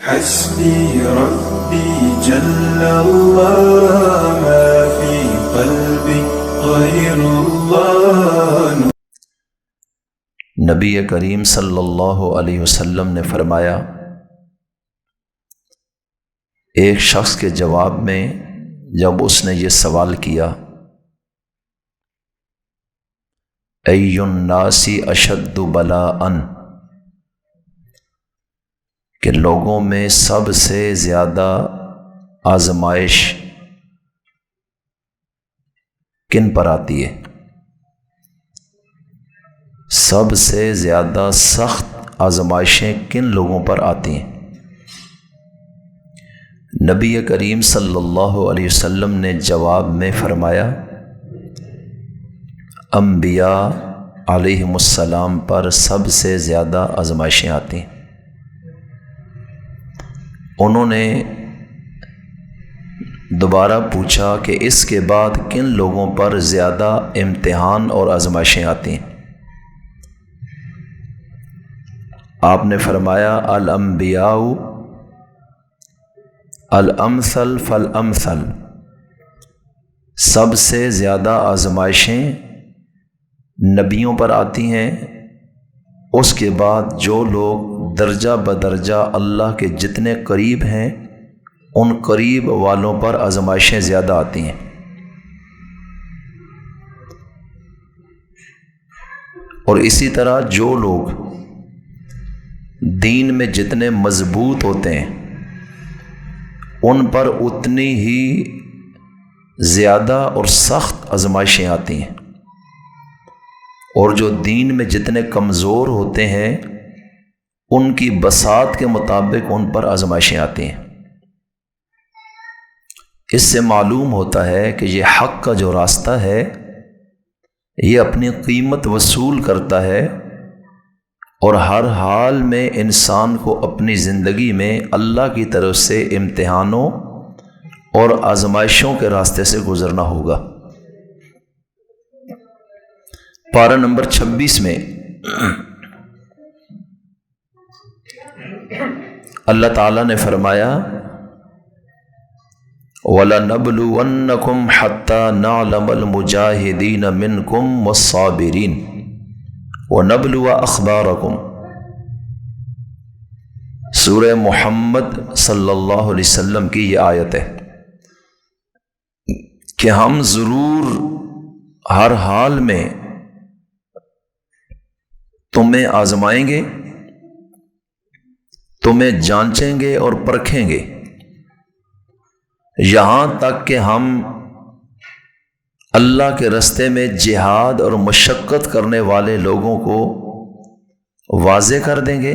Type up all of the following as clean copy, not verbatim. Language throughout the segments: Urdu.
حسبي ربي جل الله ما في قلبي غير الله۔ نبی کریم صلی اللہ علیہ وسلم نے فرمایا، ایک شخص کے جواب میں جب اس نے یہ سوال کیا، ای الناس اشد بلاء، کہ لوگوں میں سب سے زیادہ آزمائش کن پر آتی ہے، سب سے زیادہ سخت آزمائشیں کن لوگوں پر آتی ہیں؟ نبی کریم صلی اللہ علیہ وسلم نے جواب میں فرمایا، انبیاء علیہم السلام پر سب سے زیادہ آزمائشیں آتی ہیں۔ انہوں نے دوبارہ پوچھا کہ اس کے بعد کن لوگوں پر زیادہ امتحان اور آزمائشیں آتی ہیں؟ آپ نے فرمایا، الانبیاء الامثل فالامثل، سب سے زیادہ آزمائشیں نبیوں پر آتی ہیں، اس کے بعد جو لوگ درجہ بدرجہ اللہ کے جتنے قریب ہیں ان قریب والوں پر آزمائشیں زیادہ آتی ہیں۔ اور اسی طرح جو لوگ دین میں جتنے مضبوط ہوتے ہیں ان پر اتنی ہی زیادہ اور سخت آزمائشیں آتی ہیں، اور جو دین میں جتنے کمزور ہوتے ہیں ان کی بساط کے مطابق ان پر آزمائشیں آتی ہیں۔ اس سے معلوم ہوتا ہے کہ یہ حق کا جو راستہ ہے یہ اپنی قیمت وصول کرتا ہے، اور ہر حال میں انسان کو اپنی زندگی میں اللہ کی طرف سے امتحانوں اور آزمائشوں کے راستے سے گزرنا ہوگا۔ پارہ نمبر 26 میں اللہ تعالیٰ نے فرمایا، وَلَنَبْلُوَنَّكُمْ حَتَّى نَعْلَمَ الْمُجَاهِدِينَ مِنْكُمْ وَالصَّابِرِينَ وَنَبْلُوَ أَخْبَارَكُمْ۔ سورہ محمد صلی اللہ علیہ وسلم کی یہ آیت ہے کہ ہم ضرور ہر حال میں تمہیں آزمائیں گے، تمہیں جانچیں گے اور پرکھیں گے، یہاں تک کہ ہم اللہ کے راستے میں جہاد اور مشقت کرنے والے لوگوں کو واضح کر دیں گے،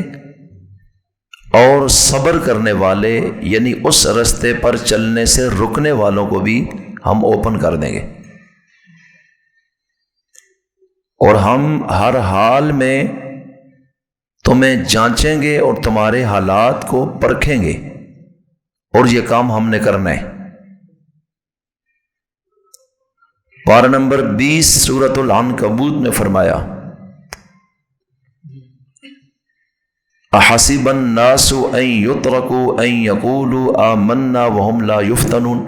اور صبر کرنے والے یعنی اس راستے پر چلنے سے رکنے والوں کو بھی ہم اوپن کر دیں گے، اور ہم ہر حال میں تمہیں جانچیں گے اور تمہارے حالات کو پرکھیں گے، اور یہ کام ہم نے کرنا ہے۔ پارہ نمبر 20 سورۃ العنکبوت میں فرمایا، احسب الناس ان یترکوا ان یقولوا آمنا وهم لا یفتنون،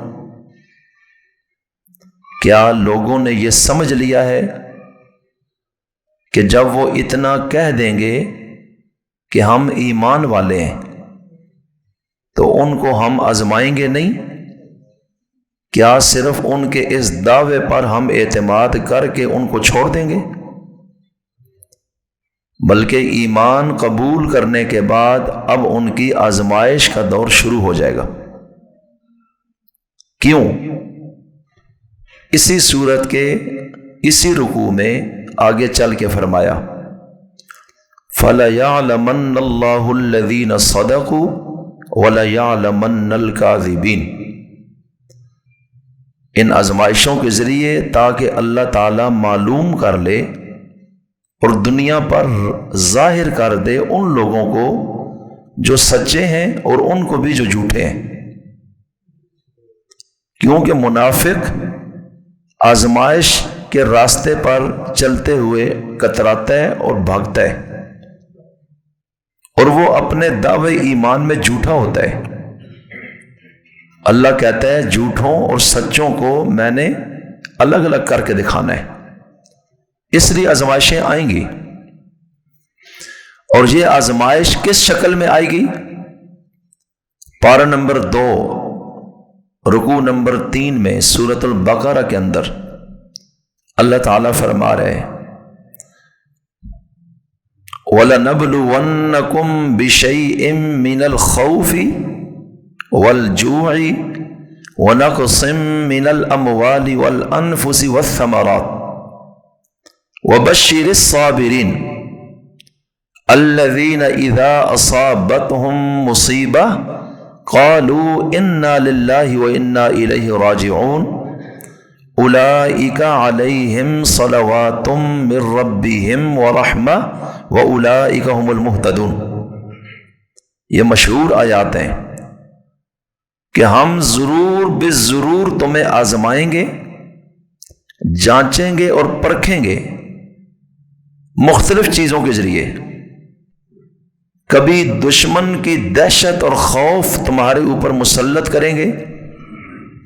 کیا لوگوں نے یہ سمجھ لیا ہے کہ جب وہ اتنا کہہ دیں گے کہ ہم ایمان والے ہیں تو ان کو ہم آزمائیں گے نہیں؟ کیا صرف ان کے اس دعوے پر ہم اعتماد کر کے ان کو چھوڑ دیں گے؟ بلکہ ایمان قبول کرنے کے بعد اب ان کی آزمائش کا دور شروع ہو جائے گا۔ کیوں؟ اسی صورت کے اسی رکوع میں آگے چل کے فرمایا، فَلَيَعْلَمَنَّ اللَّهُ الَّذِينَ صَدَقُوا وَلَيَعْلَمَنَّ الْكَاذِبِينَ، ان آزمائشوں کے ذریعے تاکہ اللہ تعالیٰ معلوم کر لے اور دنیا پر ظاہر کر دے ان لوگوں کو جو سچے ہیں اور ان کو بھی جو جھوٹے ہیں، کیونکہ منافق آزمائش کے راستے پر چلتے ہوئے کتراتا ہے اور بھاگتا ہے، اور وہ اپنے دعوے ایمان میں جھوٹا ہوتا ہے۔ اللہ کہتا ہے جھوٹوں اور سچوں کو میں نے الگ الگ کر کے دکھانا ہے، اس لیے آزمائشیں آئیں گی۔ اور یہ آزمائش کس شکل میں آئے گی؟ پارہ نمبر 2 رکوع نمبر 3 میں سورۃ البقرہ کے اندر اللہ تعالیٰ فرما رہے ہیں وَلَنَبْلُوَنَّكُمْ بِشَيْءٍ مِّنَ الْخَوْفِ وَالْجُوعِ وَنَقْصٍ مِّنَ الْأَمْوَالِ وَالْأَنفُسِ وَالثَّمَرَاتِ وَبَشِّرِ الصَّابِرِينَ الَّذِينَ إِذَا أَصَابَتْهُم مُّصِيبَةٌ قَالُوا إِنَّا لِلَّهِ وَإِنَّا إِلَيْهِ رَاجِعُونَ أُولَئِكَ عَلَيْهِمْ صَلَوَاتٌ مِّن رَّبِّهِمْ وَرَحْمَةٌ وَأُولَئِكَ هُمُ الْمُهْتَدُونَ۔ یہ مشہور آیات ہیں کہ ہم ضرور بالضرور تمہیں آزمائیں گے، جانچیں گے اور پرکھیں گے مختلف چیزوں کے ذریعے۔ کبھی دشمن کی دہشت اور خوف تمہارے اوپر مسلط کریں گے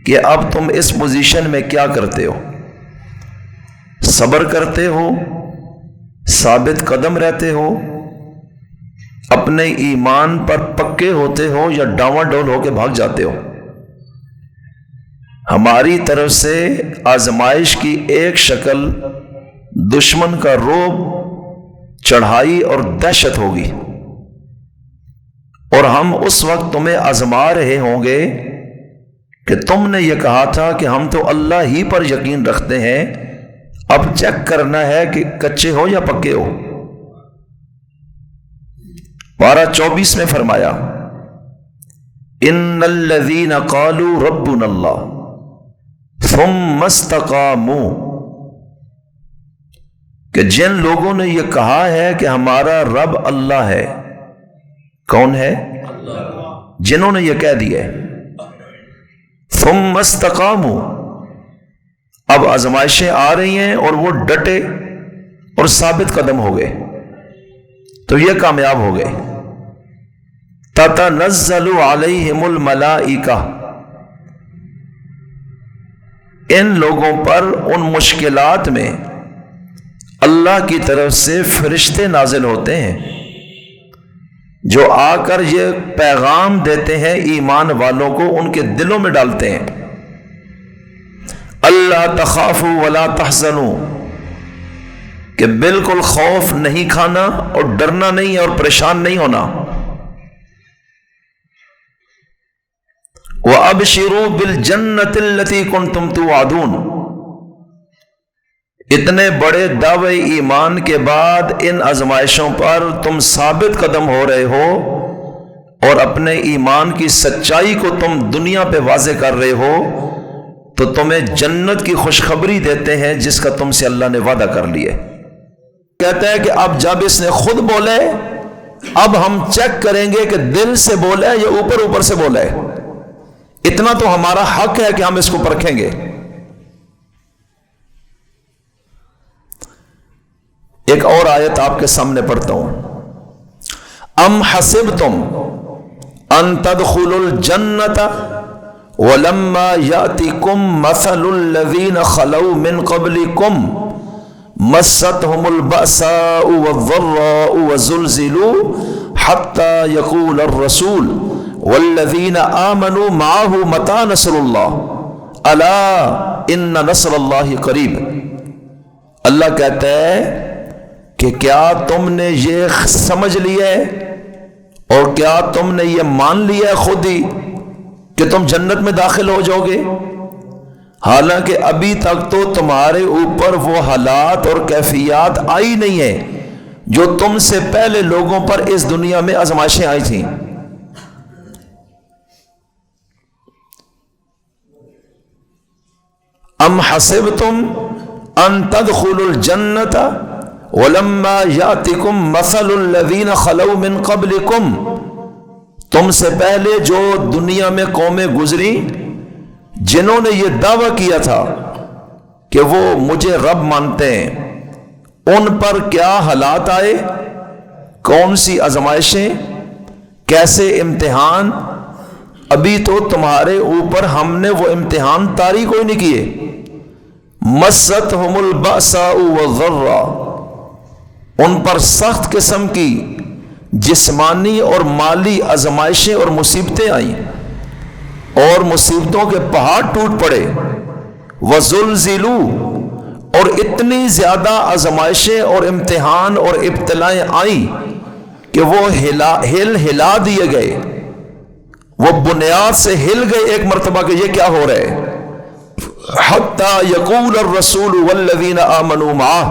کہ اب تم اس پوزیشن میں کیا کرتے ہو، صبر کرتے ہو، ثابت قدم رہتے ہو، اپنے ایمان پر پکے ہوتے ہو، یا ڈاواڈول ہو کے بھاگ جاتے ہو۔ ہماری طرف سے آزمائش کی ایک شکل دشمن کا رعب، چڑھائی اور دہشت ہوگی، اور ہم اس وقت تمہیں آزما رہے ہوں گے کہ تم نے یہ کہا تھا کہ ہم تو اللہ ہی پر یقین رکھتے ہیں، اب چیک کرنا ہے کہ کچے ہو یا پکے ہو۔ پارہ 24 میں فرمایا ان الذین قالوا ربنا اللہ ثم استقاموا، کہ جن لوگوں نے یہ کہا ہے کہ ہمارا رب اللہ ہے۔ کون ہے؟ جنہوں نے یہ کہہ دیا ہے۔ ثم استقاموا، اب آزمائشیں آ رہی ہیں اور وہ ڈٹے اور ثابت قدم ہو گئے تو یہ کامیاب ہو گئے۔ تتنزل علیہم الملائکہ، ان لوگوں پر ان مشکلات میں اللہ کی طرف سے فرشتے نازل ہوتے ہیں جو آ کر یہ پیغام دیتے ہیں ایمان والوں کو، ان کے دلوں میں ڈالتے ہیں اللہ تخافوا ولا تحزنوا، کہ بالکل خوف نہیں کھانا اور ڈرنا نہیں اور پریشان نہیں ہونا۔ وَأَبْشِرُوا بِالْجَنَّةِ الَّتِي كُنْتُمْ تُوعَدُونَ، اتنے بڑے دعوے ایمان کے بعد ان آزمائشوں پر تم ثابت قدم ہو رہے ہو اور اپنے ایمان کی سچائی کو تم دنیا پہ واضح کر رہے ہو، تو تمہیں جنت کی خوشخبری دیتے ہیں جس کا تم سے اللہ نے وعدہ کر لیا۔ کہتا ہے کہ اب جب اس نے خود بولے، اب ہم چیک کریں گے کہ دل سے بولا ہے یا اوپر اوپر سے بولا ہے۔ اتنا تو ہمارا حق ہے کہ ہم اس کو پرکھیں گے۔ ایک اور آیت آپ کے سامنے پڑھتا ہوں، ام حسبتم ان تدخلوا الجنة ولما يأتكم مثل الذين خلوا من قبلكم مستهم البأساء والضراء وزلزلوا حتى يقول الرسول والذين آمنوا معه متى نصر الله الا ان نصر الله قریب۔ اللہ کہتا ہے کہ کیا تم نے یہ سمجھ لیا ہے اور کیا تم نے یہ مان لیا ہے خود ہی کہ تم جنت میں داخل ہو جاؤ گے، حالانکہ ابھی تک تو تمہارے اوپر وہ حالات اور کیفیات آئی نہیں ہیں جو تم سے پہلے لوگوں پر اس دنیا میں آزمائشیں آئی تھیں۔ ام حسبتم ان تدخلوا الجنة ولما یاتکم مثل الذین خلوا من قبلکم، تم سے پہلے جو دنیا میں قومیں گزری جنہوں نے یہ دعویٰ کیا تھا کہ وہ مجھے رب مانتے ہیں، ان پر کیا حالات آئے؟ کون سی آزمائشیں، کیسے امتحان؟ ابھی تو تمہارے اوپر ہم نے وہ امتحان طاری کوئی نہیں کیے. مستہم البأساء والضراء، ان پر سخت قسم کی جسمانی اور مالی آزمائشیں اور مصیبتیں آئیں، اور مصیبتوں کے پہاڑ ٹوٹ پڑے. وزلزلوا، اور اتنی زیادہ آزمائشیں اور امتحان اور ابتلائیں آئیں کہ وہ ہلا دیے گئے، وہ بنیاد سے ہل گئے ایک مرتبہ کہ یہ کیا ہو رہا ہے. حتی یقول الرسول والذین آمنوا معہ،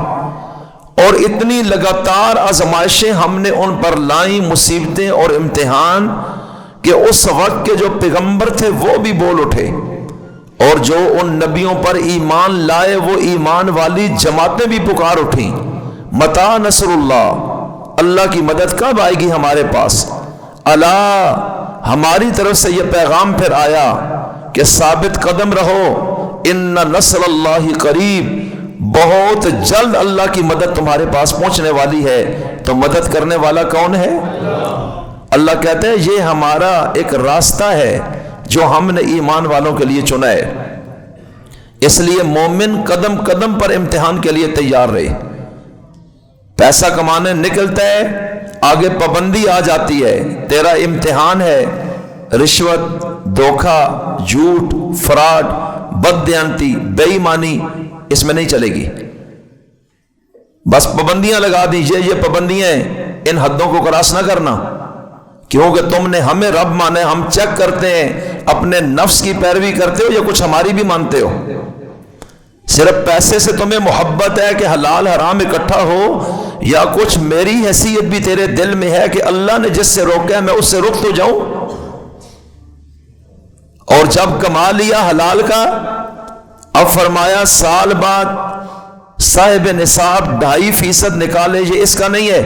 اور اتنی لگاتار آزمائشیں ہم نے ان پر لائیں، مصیبتیں اور امتحان، کہ اس وقت کے جو پیغمبر تھے وہ بھی بول اٹھے، اور جو ان نبیوں پر ایمان لائے وہ ایمان والی جماعتیں بھی پکار اٹھیں. متی نصر اللہ، اللہ کی مدد کب آئے گی ہمارے پاس؟ الا، ہماری طرف سے یہ پیغام پھر آیا کہ ثابت قدم رہو، ان نصر اللہ قریب، بہت جلد اللہ کی مدد تمہارے پاس پہنچنے والی ہے. تو مدد کرنے والا کون ہے؟ اللہ کہتے ہیں یہ ہمارا ایک راستہ ہے جو ہم نے ایمان والوں کے لیے چنا ہے. اس لیے مومن قدم قدم پر امتحان کے لیے تیار رہے. پیسہ کمانے نکلتا ہے، آگے پابندی آ جاتی ہے، تیرا امتحان ہے. رشوت، دھوکہ، جھوٹ، فراڈ، بددیانتی، بے ایمانی اس میں نہیں چلے گی. بس پابندیاں لگا دیجئے، یہ پابندیاں ان حدوں کو کراس نہ کرنا، کیونکہ تم نے ہمیں رب مانے. ہم چیک کرتے ہیں اپنے نفس کی پیروی کرتے ہو یا کچھ ہماری بھی مانتے ہو. صرف پیسے سے تمہیں محبت ہے کہ حلال حرام اکٹھا ہو، یا کچھ میری حیثیت بھی تیرے دل میں ہے کہ اللہ نے جس سے روکا ہے میں اس سے رک تو جاؤں. اور جب کما لیا حلال کا، اب فرمایا سال بعد صاحب نصاب 2.5% نکالے، یہ اس کا نہیں ہے.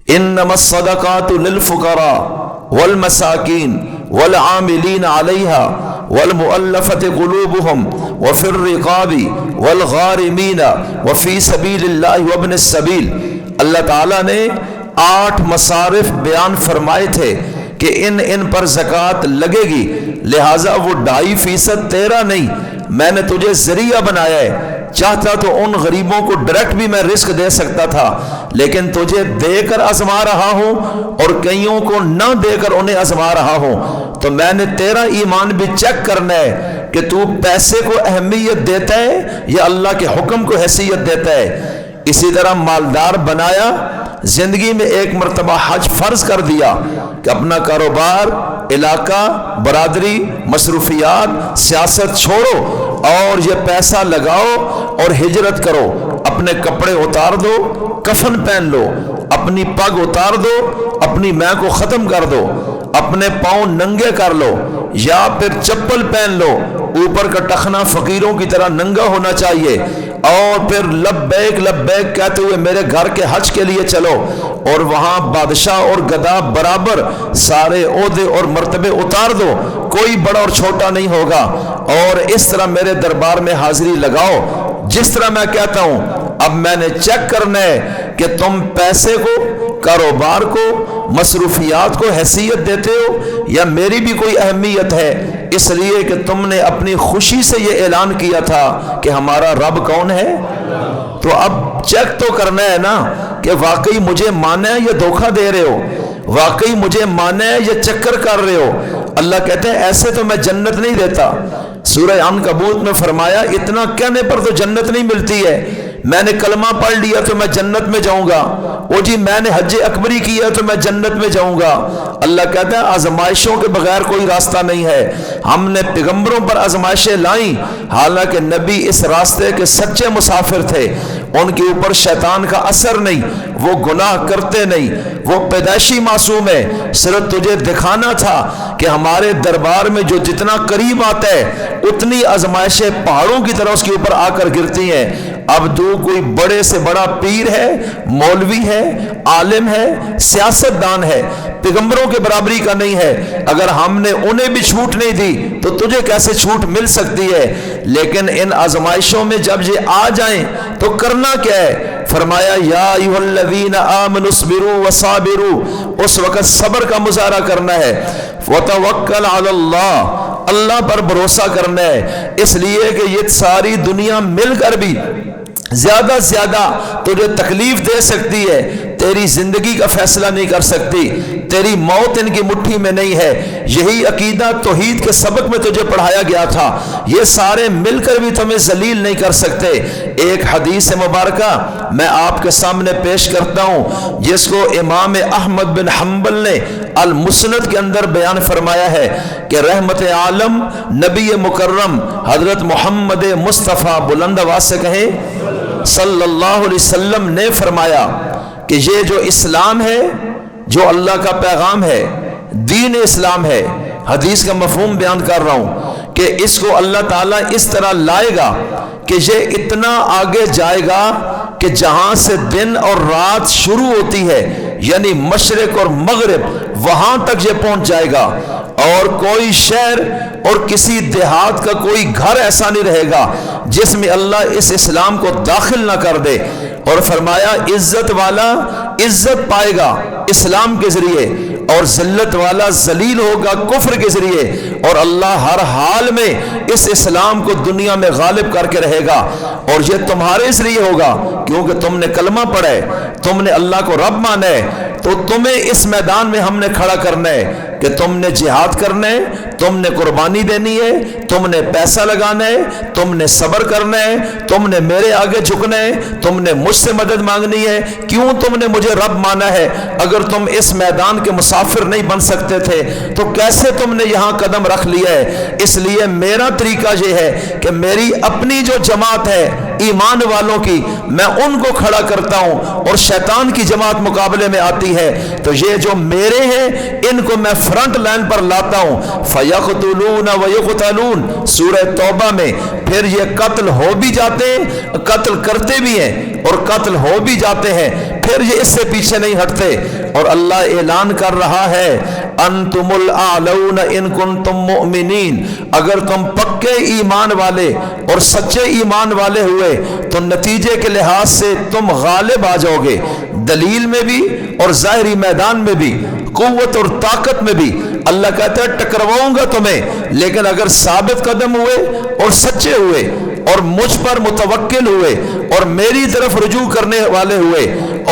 انما الصدقات للفقراء والمساکین والعاملین علیہا والمؤلفۃ قلوبہم وفی الرقاب والغارمین وفی سبیل اللہ وابن السبیل. اللہ تعالیٰ نے 8 مصارف بیان فرمائے تھے کہ ان پر زکوٰۃ لگے گی، لہٰذا وہ 2.5% تیرا نہیں، میں نے تجھے ذریعہ بنایا ہے. چاہتا تو ان غریبوں کو ڈائریکٹ بھی میں رزق دے سکتا تھا، لیکن تجھے دے کر آزما رہا ہوں اور کئیوں کو نہ دے کر انہیں آزما رہا ہوں. تو میں نے تیرا ایمان بھی چیک کرنا ہے کہ تو پیسے کو اہمیت دیتا ہے یا اللہ کے حکم کو حیثیت دیتا ہے. اسی طرح مالدار بنایا، زندگی میں ایک مرتبہ حج فرض کر دیا کہ اپنا کاروبار، علاقہ، برادری، مصروفیات، سیاست چھوڑو اور یہ پیسہ لگاؤ اور ہجرت کرو. اپنے کپڑے اتار دو، کفن پہن لو، اپنی پگ اتار دو، اپنی میں کو ختم کر دو، اپنے پاؤں ننگے کر لو یا پھر چپل پہن لو، اوپر کا ٹخنا فقیروں کی طرح ننگا ہونا چاہیے، اور پھر لبیک لبیک کہتے ہوئے میرے گھر کے حج کے لیے چلو، اور وہاں بادشاہ اور گدا برابر سارے عہدے اور مرتبے اتار دو، کوئی بڑا اور چھوٹا نہیں ہوگا، اور اس طرح میرے دربار میں حاضری لگاؤ جس طرح میں کہتا ہوں. اب میں نے چیک کرنا ہے کہ تم پیسے کو، کاروبار کو، مصروفیات کو حیثیت دیتے ہو یا میری بھی کوئی اہمیت ہے، اس لیے کہ تم نے اپنی خوشی سے یہ اعلان کیا تھا کہ ہمارا رب کون ہے. تو اب چیک تو کرنا ہے نا کہ واقعی مجھے مانا ہے یا دھوکہ دے رہے ہو، واقعی مجھے مانا ہے یا چکر کر رہے ہو. اللہ کہتے ہیں ایسے تو میں جنت نہیں دیتا. سورہ عنکبوت میں فرمایا اتنا کہنے پر تو جنت نہیں ملتی ہے، میں نے کلمہ پڑھ لیا تو میں جنت میں جاؤں گا، او جی میں نے حج اکبری کیا تو میں جنت میں جاؤں گا. اللہ کہتا ہے آزمائشوں کے بغیر کوئی راستہ نہیں ہے. ہم نے پیغمبروں پر آزمائشیں لائیں، حالانکہ نبی اس راستے کے سچے مسافر تھے، ان کے اوپر شیطان کا اثر نہیں، وہ گناہ کرتے نہیں، وہ پیدائشی معصوم ہے. صرف تجھے دکھانا تھا کہ ہمارے دربار میں جو جتنا قریب آتا ہے اتنی آزمائشیں پہاڑوں کی طرح اس کے اوپر آ کر گرتی ہیں. اب تو کوئی بڑے سے بڑا پیر ہے، مولوی ہے، عالم ہے، سیاست دان ہے، پیغمبروں کے برابری کا نہیں ہے. اگر ہم نے انہیں بھی چھوٹ نہیں دی تو تجھے کیسے چھوٹ مل سکتی ہے؟ لیکن ان آزمائشوں میں جب یہ آ جائیں تو کرنا کیا ہے؟ فرمایا یا ایھا الذین آمنوا اصبروا وصابروا، اس وقت صبر کا مظاہرہ کرنا ہے، وتوکل علی اللہ، اللہ پر بھروسہ کرنا ہے، اس لیے کہ یہ ساری دنیا مل کر بھی زیادہ سے زیادہ تجھے تکلیف دے سکتی ہے، تیری زندگی کا فیصلہ نہیں کر سکتی، تیری موت ان کی مٹھی میں نہیں ہے۔ یہی عقیدہ توحید کے سبق میں تجھے پڑھایا گیا تھا، یہ سارے مل کر بھی تمہیں ذلیل نہیں کر سکتے۔ ایک حدیث مبارکہ میں آپ کے سامنے پیش کرتا ہوں جس کو امام احمد بن حنبل نے المسند کے اندر بیان فرمایا ہے کہ رحمت عالم نبی مکرم حضرت محمد مصطفیٰ، بلند آواز سے کہیں صلی اللہ علیہ وسلم نے فرمایا کہ یہ جو اسلام ہے، جو اللہ کا پیغام ہے، دین اسلام ہے، حدیث کا مفہوم بیان کر رہا ہوں کہ اس کو اللہ تعالیٰ اس طرح لائے گا کہ یہ اتنا آگے جائے گا کہ جہاں سے دن اور رات شروع ہوتی ہے، یعنی مشرق اور مغرب، وہاں تک یہ پہنچ جائے گا، اور کوئی شہر اور کسی دیہات کا کوئی گھر ایسا نہیں رہے گا جس میں اللہ اس اسلام کو داخل نہ کر دے۔ اور فرمایا عزت والا عزت پائے گا اسلام کے ذریعے، اور ذلت والا ذلیل ہوگا کفر کے ذریعے، اور اللہ ہر حال میں اس اسلام کو دنیا میں غالب کر کے رہے گا، اور یہ تمہارے ذریعے ہوگا کیونکہ تم نے کلمہ پڑھا ہے، تم نے اللہ کو رب مانا ہے، تو تمہیں اس میدان میں ہم نے کھڑا کرنا ہے کہ تم نے جہاد کرنا ہے، تم نے قربانی دینی ہے، تم نے پیسہ لگانا ہے، تم نے صبر کرنا ہے، تم نے میرے آگے جھکنا ہے، تم نے مجھ سے مدد مانگنی ہے۔ کیوں تم نے مجھے رب مانا ہے؟ اگر تم اس میدان کے مسافر نہیں بن سکتے تھے تو کیسے تم نے یہاں قدم رکھ لیا ہے؟ اس لیے میرا طریقہ یہ ہے کہ میری اپنی جو جماعت ہے ایمان والوں کی، میں ان کو کھڑا کرتا ہوں، اور شیطان کی جماعت مقابلے میں آتی ہے تو یہ جو میرے ہیں ان کو میں فرنٹ لائن پر لاتا ہوں۔ فَيَقْتُلُونَ وَيُقْتَلُونَ سورہ توبہ میں پھر یہ قتل ہو بھی جاتے ہیں، قتل کرتے بھی ہیں اور قتل ہو بھی جاتے ہیں، پھر یہ اس سے پیچھے نہیں ہٹتے، اور اللہ اعلان کر رہا ہے انتم الاعلون ان کنتم مؤمنین، اگر تم پکے ایمان والے اور سچے ایمان والے ہوئے تو نتیجے کے لحاظ سے تم غالب آ جاؤ گے، دلیل میں بھی اور ظاہری میدان میں بھی، قوت اور طاقت میں بھی۔ اللہ کہتا ہے ٹکرواؤں گا تمہیں، لیکن اگر ثابت قدم ہوئے اور سچے ہوئے اور مجھ پر متوکل ہوئے اور میری طرف رجوع کرنے والے ہوئے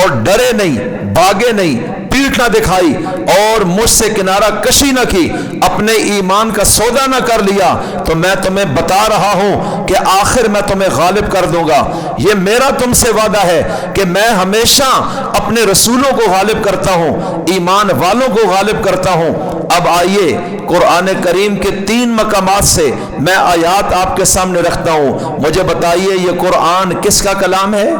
اور ڈرے نہیں، بھاگے نہیں، پیٹھ نہ دکھائی اور مجھ سے کنارہ کشی نہ کی، اپنے ایمان کا سودا نہ کر لیا، تو میں تمہیں بتا رہا ہوں کہ آخر میں تمہیں غالب کر دوں گا۔ یہ میرا تم سے وعدہ ہے کہ میں ہمیشہ اپنے رسولوں کو غالب کرتا ہوں، ایمان والوں کو غالب کرتا ہوں۔ اب آئیے قرآن کریم کے 3 مقامات سے میں آیات آپ کے سامنے رکھتا ہوں، مجھے بتائیے یہ قرآن کس کا کلام ہے؟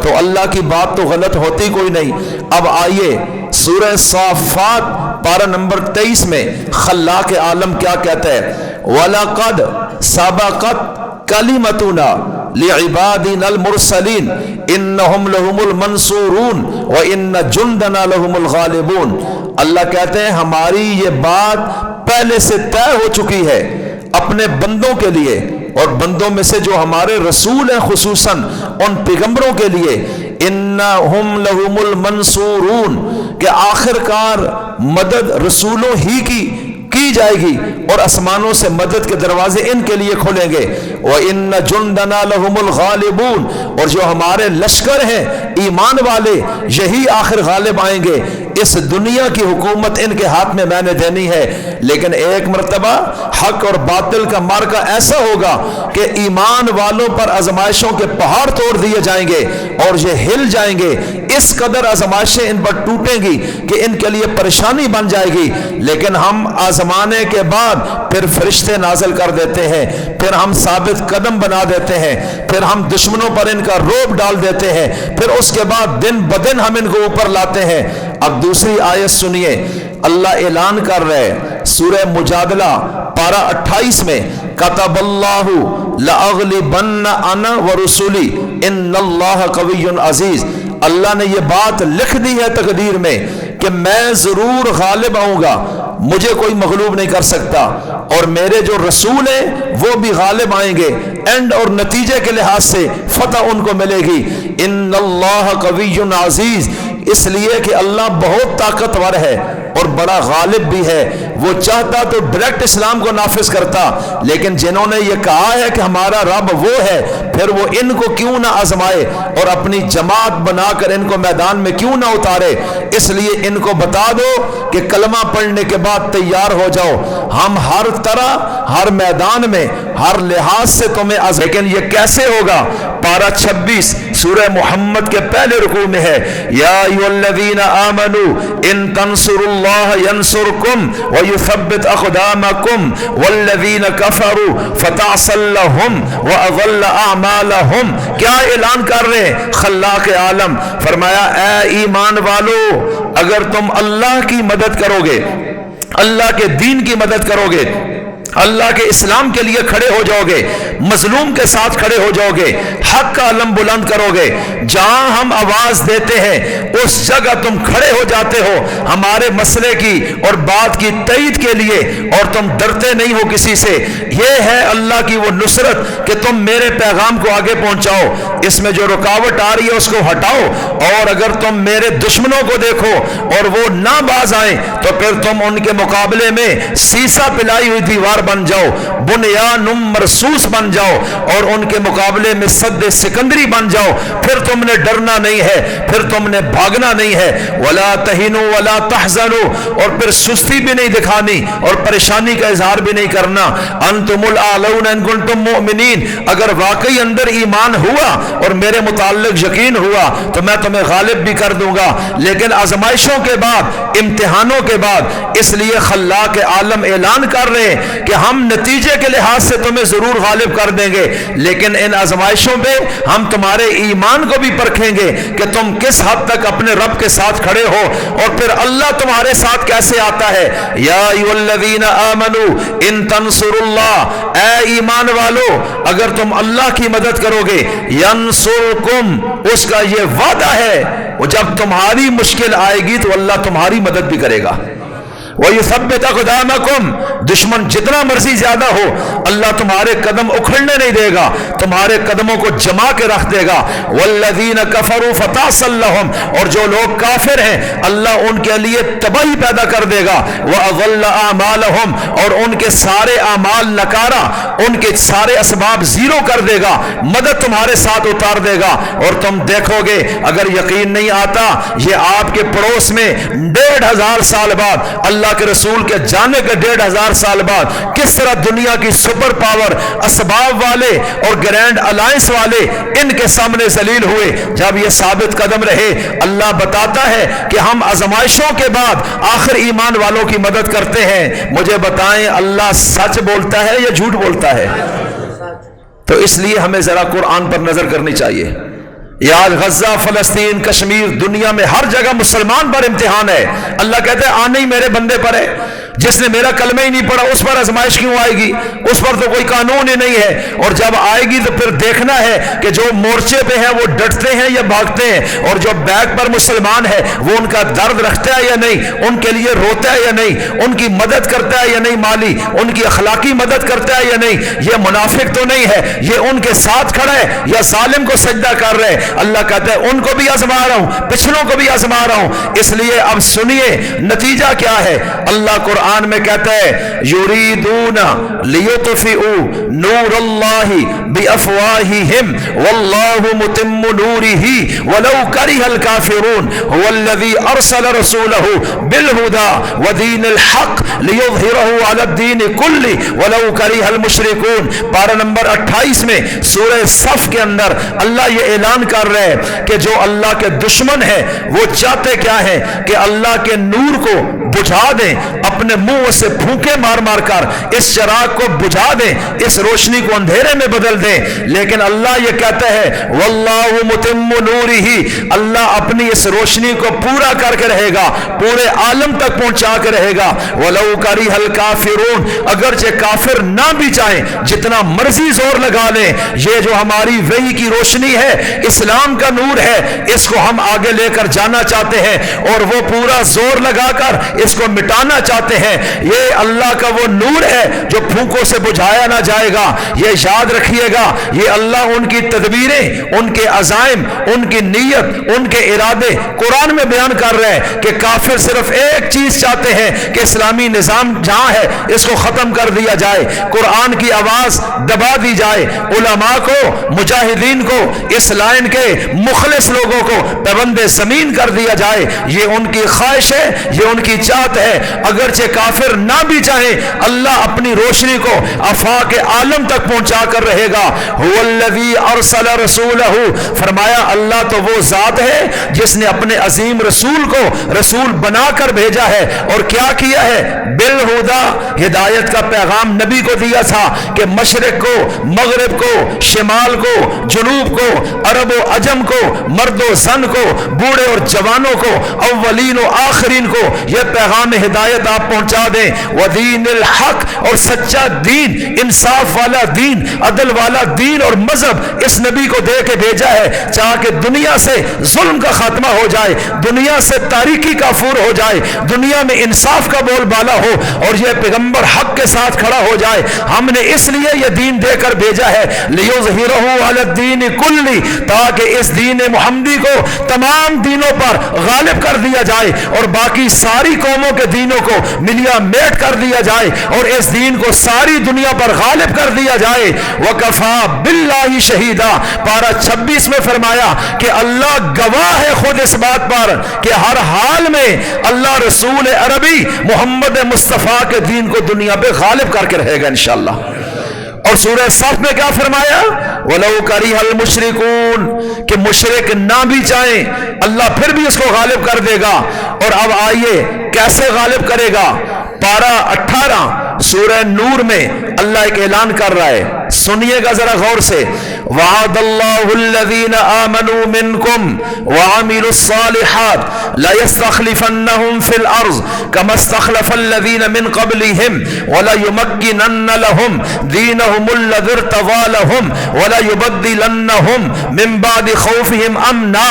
تو اللہ کی بات تو غلط ہوتی کوئی نہیں۔ اب آئیے سورہ صافات پارہ نمبر 23 میں خلاق عالم کیا کہتا ہے؟ وَلَقَدْ سَبَقَتْ كَلِمَتُنَا لِعِبَادِنَا الْمُرْسَلِينَ إِنَّهُمْ لَهُمُ الْمَنْصُورُونَ وَإِنَّ جُنْدَنَا لَهُمُ الْغَالِبُونَ۔ اللہ کہتے ہیں ہماری یہ بات پہلے سے طے ہو چکی ہے اپنے بندوں کے لیے، اور بندوں میں سے جو ہمارے رسول ہیں خصوصاً ان پیغمبروں کے لیے، انہم لہم المنصورون، کہ آخر کار مدد رسولوں ہی کی جائے گی اور آسمانوں سے مدد کے دروازے ان کے لیے کھولیں گے۔ وَإِنَّ جُنْدَنَا لَهُمُ الْغَالِبُونَ، اور جو ہمارے لشکر ہیں ایمان والے یہی آخر غالب آئیں گے۔ اس دنیا کی حکومت ان کے ہاتھ میں نے دینی ہے، لیکن ایک مرتبہ حق اور باطل کا معرکہ ایسا ہوگا کہ ایمان والوں پر آزمائشوں کے پہاڑ توڑ دیے جائیں گے اور یہ ہل جائیں گے، اس قدر آزمائشیں ان پر ٹوٹیں گی کہ ان کے لیے پریشانی بن جائے گی، لیکن ہم آزمانے کے بعد پھر فرشتے نازل کر دیتے ہیں، پھر ہم ثابت قدم بنا دیتے ہیں، پھر ہم دشمنوں پر ان کا رعب ڈال دیتے ہیں، پھر اس کے بعد دن بدن ہم ان کو اوپر لاتے ہیں۔ اب دوسری آیت سنیے، اللہ اعلان کر رہے سورہ مجادلہ پارہ 28 میں کتب اللہ لأغلبن انا ورسولی ان اللہ قوی عزیز، اللہ نے یہ بات لکھ دی ہے تقدیر میں کہ میں ضرور غالب آؤں گا، مجھے کوئی مغلوب نہیں کر سکتا، اور میرے جو رسول ہیں وہ بھی غالب آئیں گے، اینڈ اور نتیجے کے لحاظ سے فتح ان کو ملے گی۔ ان اللہ قوی عزیز، اس لیے کہ اللہ بہت طاقتور ہے اور بڑا غالب بھی ہے۔ وہ چاہتا تو ڈائریکٹ اسلام کو نافذ کرتا، لیکن جنہوں نے یہ کہا ہے کہ ہمارا رب وہ ہے، پھر وہ ان کو کیوں نہ آزمائے اور اپنی جماعت بنا کر ان کو میدان میں کیوں نہ اتارے۔ اس لیے ان کو بتا دو کہ کلمہ پڑھنے کے بعد تیار ہو جاؤ، ہم ہر طرح ہر میدان میں ہر لحاظ سے تمہیں لیکن یہ کیسے ہوگا؟ پارہ 26 سورہ محمد کے پہلے رکوع میں ہے، یا ایھا الذین آمنوا ان تنصروا اللہ ینصرکم ویثبت اقدامکم والذین کفروا فتعصا لهم واضل اعمالهم۔ کیا اعلان کر رہے ہیں خلاق عالم؟ فرمایا اے ایمان والو، اگر تم اللہ کی مدد کرو گے، اللہ کے دین کی مدد کرو گے، اللہ کے اسلام کے لیے کھڑے ہو جاؤ گے، مظلوم کے ساتھ کھڑے ہو جاؤ گے، حق کا علم بلند کرو گے، جہاں ہم آواز دیتے ہیں اس جگہ تم کھڑے ہو جاتے ہو ہمارے مسئلے کی اور بات کی تائید کے لیے، اور تم ڈرتے نہیں ہو کسی سے، یہ ہے اللہ کی وہ نصرت کہ تم میرے پیغام کو آگے پہنچاؤ، اس میں جو رکاوٹ آ رہی ہے اس کو ہٹاؤ، اور اگر تم میرے دشمنوں کو دیکھو اور وہ نہ باز آئیں تو پھر تم ان کے مقابلے میں سیسا پلائی ہوئی دیوار بن جاؤ، بنیان مرصوص بن جاؤ، اور ان کے مقابلے میں سد سکندری بن جاؤ، پھر تم نے ڈرنا نہیں ہے، پھر تم نے بھاگنا نہیں ہے، ولا تہنوا ولا تحزنوا، اور پھر سستی بھی نہیں دکھانی اور پریشانی کا اظہار بھی نہیں کرنا، انتم الاعلون ان کنتم مؤمنین، اگر واقعی اندر ایمان ہوا اور میرے متعلق یقین ہوا تو میں تمہیں غالب بھی کر دوں گا، لیکن آزمائشوں کے بعد، امتحانوں کے بعد، اس لیے خلاق عالم اعلان کر رہے ہیں کہ ہم نتیجے کے لحاظ سے تمہیں ضرور غالب کر دیں گے، لیکن ان آزمائشوں پہ ہم تمہارے ایمان کو بھی پرکھیں گے کہ تم کس حد تک اپنے رب کے ساتھ کھڑے ہو، اور پھر اللہ تمہارے ساتھ کیسے آتا ہے۔ یا ایھا الذین آمنوا ان تنصروا اللہ، اے ایمان والو اگر تم اللہ کی مدد کرو گے، ینصرکم، اس کا یہ وعدہ ہے، وہ جب تمہاری مشکل آئے گی تو اللہ تمہاری مدد بھی کرے گا، وَيُثَبِّتْ أَقْدَامَكُمْ، دشمن جتنا مرضی زیادہ ہو اللہ تمہارے قدم اکھڑنے نہیں دے گا، تمہارے قدموں کو جما کے رکھ دے گا، وَالَّذِينَ كَفَرُوا فَتَعْصًا لَهُمْ، اور جو لوگ کافر ہیں اللہ ان کے لیے تباہی پیدا کر دے گا، وَأَضَلَّ أَعْمَالَهُمْ، اور ان کے سارے اعمال نکارا، ان کے سارے اسباب زیرو کر دے گا، مدد تمہارے ساتھ اتار دے گا، اور تم دیکھو گے اگر یقین نہیں آتا، یہ آپ کے پڑوس میں 1500 سال بعد اللہ کے رسول کے جانے کے 1500 سال بعد کس طرح دنیا کی سپر پاور اسباب والے اور گرینڈ الائنس والے ان کے سامنے ذلیل ہوئے، جب یہ ثابت قدم رہے، اللہ بتاتا ہے کہ ہم آزمائشوں کے بعد آخر ایمان والوں کی مدد کرتے ہیں۔ مجھے بتائیں اللہ سچ بولتا ہے یا جھوٹ بولتا ہے؟ تو اس لیے ہمیں ذرا قرآن پر نظر کرنی چاہیے۔ یاد غزہ، فلسطین، کشمیر، دنیا میں ہر جگہ مسلمان پر امتحان ہے، اللہ کہتے ہیں آنے ہی میرے بندے پر ہے، جس نے میرا کلمہ ہی نہیں پڑھا اس پر آزمائش کیوں آئے گی؟ اس پر تو کوئی قانون ہی نہیں ہے، اور جب آئے گی تو پھر دیکھنا ہے کہ جو مورچے پہ ہیں وہ ڈٹتے ہیں یا بھاگتے ہیں، اور جو بیک پر مسلمان ہے وہ ان کا درد رکھتا ہے یا نہیں، ان کے لیے روتا ہے یا نہیں، ان کی مدد کرتا ہے یا نہیں، مالی ان کی اخلاقی مدد کرتا ہے یا نہیں، یہ منافق تو نہیں ہے، یہ ان کے ساتھ کھڑا ہے یا ظالم کو سجدہ کر رہے ہیں؟ اللہ کہتا ہے ان کو بھی آزما رہا ہوں، پچھلوں کو بھی آزما رہا ہوں۔ اس لیے اب سنیے نتیجہ کیا ہے۔ اللہ قرآن میں کہتا ہے یریدون لیطفئوا نور اللہ بافواہہم واللہ متم نورہ ولو کرہ الکافرون هو الذی ارسل رسولہ بالہدی ودین الحق لیظہرہ علی الدین کلہ ولو کرہ المشرکون۔ پارہ نمبر 28 میں سورہ صف کے اندر اللہ یہ اعلان کر رہے ہیں کہ جو اللہ کے دشمن ہیں وہ چاہتے کیا ہے کہ اللہ کے نور کو بجھا دیں، اپنے منہ سے پھونکے مار مار کر اس چراغ کو بجھا دیں، اس روشنی کو اندھیرے میں بدل دیں، لیکن اللہ یہ کہتا ہے واللہ متم نورہ، اللہ اپنی اس روشنی کو پورا کر کے رہے گا، پورے عالم تک پہنچا کے رہے گا، ولو کرہ الکافرون، اگرچہ کافر نہ بھی چاہیں جتنا مرضی زور لگا لیں، یہ جو ہماری وحی کی روشنی ہے، اسلام کا نور ہے، اس کو ہم آگے لے کر جانا چاہتے ہیں، اور وہ پورا زور لگا کر اس کو مٹانا چاہتے ہیں۔ یہ اللہ کا وہ نور ہے جو پھونکوں سے بجھایا نہ جائے گا۔ یہ یاد رکھیے گا، یہ اللہ ان کی تدبیریں، ان کے عزائم، ان کی نیت، ان کے ارادے قرآن میں بیان کر رہے ہیں کہ کافر صرف ایک چیز چاہتے ہیں کہ اسلامی نظام جہاں ہے اس کو ختم کر دیا جائے، قرآن کی آواز دبا دی جائے، علماء کو، مجاہدین کو، اس لائن کے مخلص لوگوں کو پابند زمین کر دیا جائے۔ یہ ان کی خواہش ہے، یہ ان کی چاہت ہے۔ اگرچہ کافر نہ بھی چاہیں، اللہ اپنی روشنی کو آفاق عالم تک پہنچا کر رہے گا۔ هو الذی ارسل رسولہ، فرمایا اللہ تو وہ ذات ہے جس نے اپنے عظیم رسول کو رسول بنا کر بھیجا ہے، اور کیا کیا ہے؟ بالہدا، ہدایت کا پیغام نبی کو دیا تھا کہ مشرق کو، مغرب کو، شمال کو، جنوب کو، عرب و عجم کو، مرد و زن کو، بوڑھے اور جوانوں کو، اولین و آخرین کو یہ پیغام ہدایت آپ پہنچا دیں۔ ودین الحق، اور سچا دین، انصاف والا دین، عدل والا دین اور مذہب اس نبی کو دے کے بھیجا ہے تاکہ دنیا سے ظلم کا خاتمہ ہو جائے، دنیا سے تاریکی کا فور ہو جائے، دنیا میں انصاف کا بول بالا ہو، اور یہ پیغمبر حق کے ساتھ کھڑا ہو جائے۔ ہم نے اس لیے یہ دین دے کر بھیجا ہے لیظہرہ علی الدین کلی، تاکہ اس دین محمدی کو تمام دینوں پر غالب کر دیا جائے اور باقی ساری قوموں کے دینوں کو ملیا میٹ کر دیا جائے اور اس دین کو ساری دنیا پر غالب کر دیا جائے۔ وکفا باللہ شہیدا، پارہ 26 میں فرمایا کہ اللہ گواہ ہے خود اس بات پر کہ ہر حال میں اللہ رسول عربی محمد مصطفیٰ کے دین کو دنیا پہ غالب کر کے رہے گا انشاءاللہ۔ اور سورہ صف میں کیا فرمایا؟ وَلَوْ كَرِهَ الْمُشْرِكُونَ، کہ مشرک نہ بھی چاہیں اللہ پھر بھی اس کو غالب کر دے گا۔ اور اب آئیے کیسے غالب کرے گا؟ پارہ 18 سورہ نور میں اللہ ایک اعلان کر رہا ہے، سنیے گا ذرا غور سے۔ وعد اللہ الذین آمنوا منکم وعملوا الصالحات لیستخلفنہم فی الارض کما استخلف الذین من قبلہم وليمکنن لہم دینہم الذی ارتضی لہم وليبدلنہم من بعد خوفہم امنا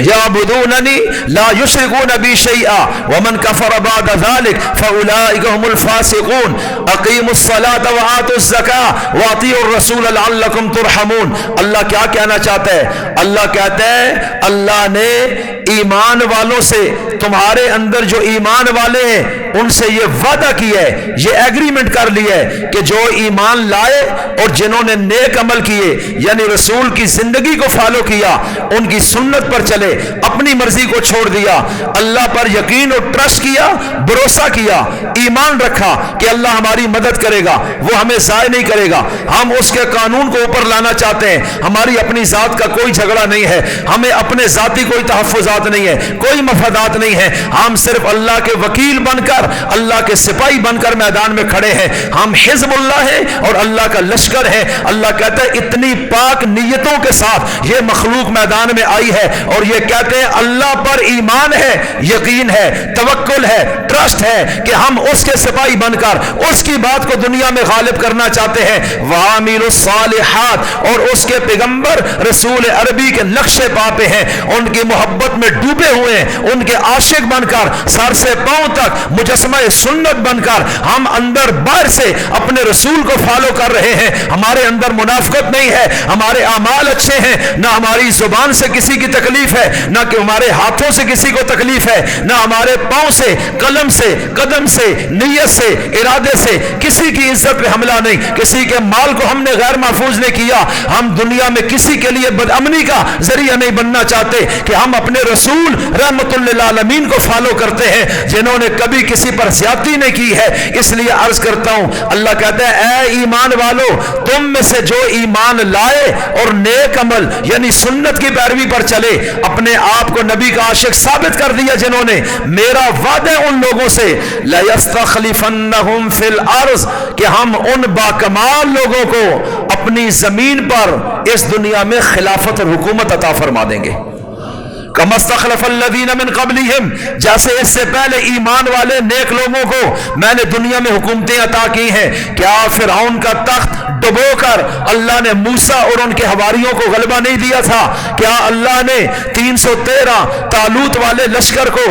یعبدوننی لا یشرکون بی شیئا ومن کفر بعد ذلک فاولئک هم الفاسقون اقیموا الصلاة وآتوا الزکاة واطیعوا الرسول لعلکم ترحمون۔ اللہ کیا کہنا چاہتا ہے؟ اللہ کہتا ہے اللہ نے ایمان والوں سے، تمہارے اندر جو ایمان والے ہیں ان سے یہ وعدہ کیا ہے، یہ ایگریمنٹ کر لیا ہے کہ جو ایمان لائے اور جنہوں نے نیک عمل کیے یعنی رسول کی زندگی کو فالو کیا، ان کی سنت پر چلے، اپنی مرضی کو چھوڑ دیا، اللہ پر یقین اور ٹرسٹ کیا، بھروسہ کیا، ایمان رکھا کہ اللہ ہماری مدد کرے گا، وہ ہمیں ضائع نہیں کرے گا، ہم اس کے قانون کو اوپر لانا چاہتے ہیں، ہماری اپنی ذات کا کوئی جھگڑا نہیں ہے، ہمیں اپنے ذاتی کوئی تحفظات نہیں ہے، کوئی مفادات نہیں ہے، ہم صرف اللہ کے وکیل بن کر، اللہ کے سپاہی بن کر میدان میں کھڑے ہیں، ہم حزب اللہ ہیں اور اللہ کا لشکر ہے۔ اللہ کہتا ہے اتنی پاک نیتوں کے ساتھ یہ مخلوق میدان میں آئی ہے اور یہ کہتے ہیں اللہ پر ایمان ہے، یقین ہے، توکل ہے، ٹرسٹ ہے کہ ہم اس کے سپاہی بن کر اس کی بات کو دنیا میں غالب کرنا چاہتے ہیں۔ وَعَامِلُوا الصَّالِحَاتِ، اور اس کے پیغمبر رسول عربی کے نقشے پا پہ ہیں، ان کی محبت میں ڈوبے ہوئے ہیں، ان کے عاشق بن کر سر سے پاؤں تک مجسمہ سنت بن کر ہم اندر باہر سے اپنے رسول کو فالو کر رہے ہیں۔ ہمارے اندر منافقت نہیں ہے، ہمارے اعمال اچھے ہیں، نہ ہماری زبان سے کسی کی تکلیف ہے، نہ کہ ہمارے ہاتھوں سے کسی کو تکلیف ہے، نہ ہمارے پاؤں سے، قلم سے، قدم سے، نیت سے، ارادے سے کسی کی عزت پہ حملہ نہیں، کسی کے مال کو ہم نے غیر محفوظ نہیں کیا۔ ہم دنیا میں کسی کے لیے بدامنی کا ذریعہ نہیں بننا چاہتے کہ ہم اپنے رسول رحمت للعالمین کو فالو کرتے ہیں جنہوں نے کبھی کسی پر زیادتی نہیں کی ہے۔ اس لیے عرض کرتا ہوں، اللہ کہتا ہے اے ایمان والو، تم میں سے جو ایمان لائے اور نیک عمل یعنی سنت کی پیروی پر چلے، اپنے آپ کو نبی کا عاشق ثابت کر دیا جنہوں نے، میرا وعدہ ان لوگوں سے لَيَسْتَخْلِفَنَّهُمْ فِي الْأَرْضِ، کہ ہم ان باکمال لوگوں کو اپنی زمین پر اس دنیا میں خلافت اور حکومت عطا فرما دیں گے۔ کما استخلف الذین من قبلہم، جیسے اس سے پہلے ایمان والے نیک لوگوں کو میں نے دنیا میں حکومتیں عطا کی ہیں۔ کیا فرعون کا تخت ڈبو کر اللہ نے موسیٰ اور ان کے حواریوں کو غلبہ نہیں دیا تھا؟ کیا اللہ نے 313 طالوت والے لشکر کو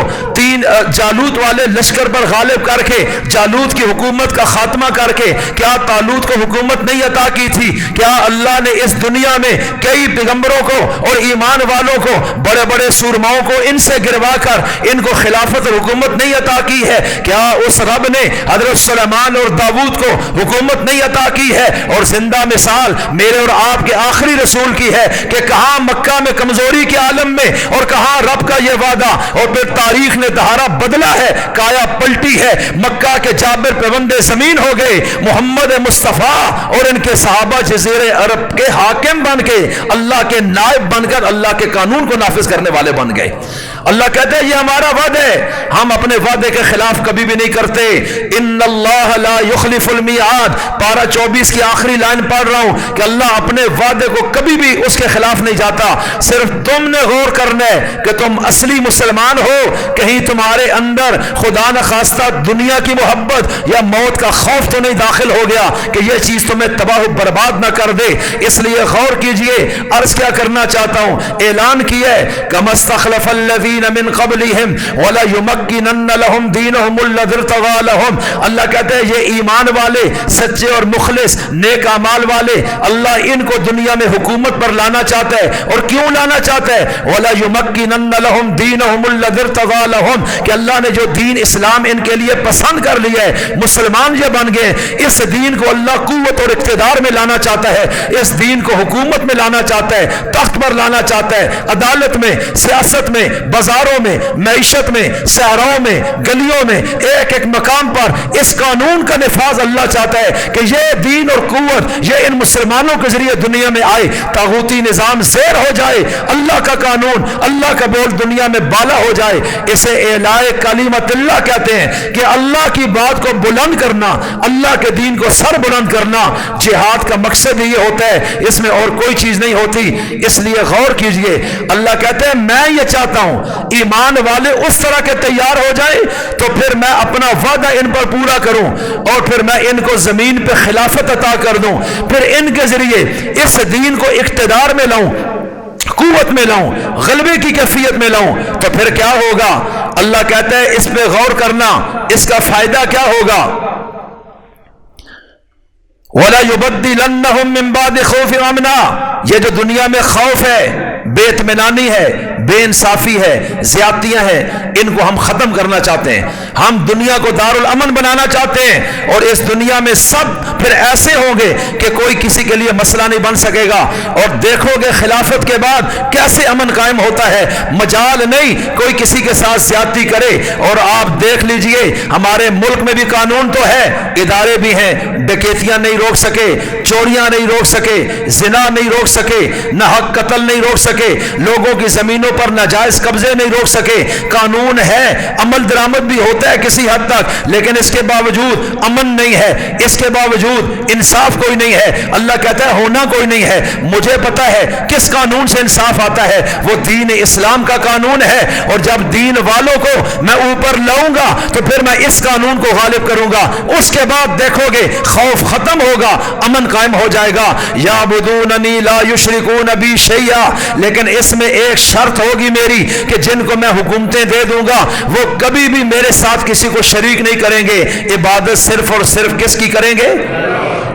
جالوت والے لشکر پر غالب کر کے جالوت کی حکومت کا خاتمہ کر کے کیا طالوت کو حکومت نہیں عطا کی تھی؟ کیا اللہ نے اس دنیا میں کئی پیغمبروں کو اور ایمان والوں کو، بڑے بڑے سورماؤں کو ان سے گروا کر ان کو خلافت اور حکومت نہیں عطا کی ہے؟ کیا اس رب نے حضرت سلیمان اور داؤد کو حکومت نہیں عطا کی ہے؟ اور زندہ مثال میرے اور آپ کے آخری رسول کی ہے کہ کہاں مکہ میں کمزوری کے عالم میں اور کہاں رب کا یہ وعدہ، اور پھر تاریخ نے دہارا بدلا ہے، کایا پلٹی ہے۔ مکہ کے جابر پیوندے زمین ہو گئے، محمد مصطفیٰ اور ان کے صحابہ جزیرے عرب کے حاکم بن کے اللہ کے نائب بن کر اللہ کے قانون کو نافذ کرنے والے بن گئے۔ اللہ کہتے ہیں یہ ہمارا وعدہ ہے، ہم اپنے وعدے کے خلاف کبھی بھی نہیں کرتے۔ ان اللہ لا یخلف المیعاد، پارہ 24 کی آخری لائن پڑھ رہا ہوں کہ اللہ اپنے وعدے کو کبھی بھی اس کے خلاف نہیں جاتا۔ صرف تم نے غور کرنا ہے کہ تم اصلی مسلمان ہو، کہیں تمہارے اندر خدا نخواستہ دنیا کی محبت یا موت کا خوف تو نہیں داخل ہو گیا کہ یہ چیز تمہیں تباہ و برباد نہ کر دے۔ اس لیے غور کیجئے، عرض کیا کرنا چاہتا ہوں، اعلان کیا ہے کما استخلف الذین من قبلہم ولا یمکنن لہم دینہم الذی ارتضی لہم۔ اللہ کہتے ہیں یہ ایمان والے، سچے اور مخلص نیک اعمال والے، اللہ ان کو دنیا میں حکومت پر لانا چاہتا ہے۔ اور کیوں لانا چاہتا ہے؟ ولا یمکنن لہم دینہم الذی ارتضی لہم، کہ اللہ نے جو دین اسلام ان کے لیے پسند کر لیا ہے، مسلمان یہ بن گئے، اس دین کو اللہ قوت اور اقتدار میں لانا چاہتا ہے، اس دین کو حکومت میں لانا چاہتا ہے، تخت پر لانا چاہتا ہے، عدالت میں، سیاست میں، بازاروں میں، معیشت میں، صحراؤں میں، گلیوں میں، ایک ایک مقام پر اس قانون کا نفاذ اللہ چاہتا ہے کہ یہ دین اور قوت یہ ان مسلمانوں کے ذریعے دنیا میں آئے، طاغوتی نظام زیر ہو جائے، اللہ کا قانون، اللہ کا بول دنیا میں بالا ہو جائے۔ اسے اعلاء کلمت اللہ کہتے ہیں کہ اللہ کی بات کو بلند کرنا، اللہ کے دین کو سر بلند کرنا۔ جہاد کا مقصد ہی یہ ہوتا ہے، اس میں اور کوئی چیز نہیں ہوتی۔ اس لیے غور کیجئے، اللہ کہتے ہیں میں یہ چاہتا ہوں ایمان والے اس طرح کے تیار ہو جائیں تو پھر میں اپنا وعدہ ان پر پورا کروں اور پھر میں ان کو زمین پہ خلافت عطا کر دوں، پھر ان کے ذریعے اس دین کو اقتدار میں لاؤں، قوت میں لاؤں، غلبے کی کیفیت میں لاؤں۔ تو پھر کیا ہوگا؟ اللہ کہتا ہے اس پہ غور کرنا، اس کا فائدہ کیا ہوگا؟ وَلَا يُبَدِّلَنَّهُم مِّن بَعْدِ خَوْفٍ أَمْنًا، یہ جو دنیا میں خوف ہے، بے اطمینانی ہے، بے انصافی ہے، زیادتیاں ہیں، ان کو ہم ختم کرنا چاہتے ہیں۔ ہم دنیا کو دار الامن بنانا چاہتے ہیں، اور اس دنیا میں سب پھر ایسے ہوں گے کہ کوئی کسی کے لیے مسئلہ نہیں بن سکے گا۔ اور دیکھو گے خلافت کے بعد کیسے امن قائم ہوتا ہے، مجال نہیں کوئی کسی کے ساتھ زیادتی کرے۔ اور آپ دیکھ لیجئے ہمارے ملک میں بھی قانون تو ہے، ادارے بھی ہیں، ڈکیتیاں نہیں روک سکے، چوریاں نہیں روک سکے، زنا نہیں روک سکے، ناحق قتل نہیں روک سکے، لوگوں کی زمینوں پر ناجائز قبضے نہیں روک سکے۔ قانون ہے، عمل درآمد بھی ہوتا ہے کسی حد تک، لیکن اس کے باوجود امن نہیں ہے، اس کے باوجود انصاف کوئی نہیں ہے۔ اللہ کہتا ہے ہونا کوئی نہیں ہے۔ مجھے پتا ہے کس قانون سے انصاف آتا ہے، وہ دین اسلام کا قانون ہے، اور جب دین والوں کو میں اوپر لاؤں گا تو پھر میں اس قانون کو غالب کروں گا۔ اس کے بعد دیکھو گے خوف ختم ہوگا، امن قائم ہو جائے گا۔ یعبدوننی لا یشرکون بی شیئا، لیکن اس میں ایک شرط ہوگی میری کہ جن کو میں حکومتیں دے دوں گا وہ کبھی بھی میرے ساتھ کسی کو شریک نہیں کریں گے، عبادت صرف اور صرف کس کی کریں گے؟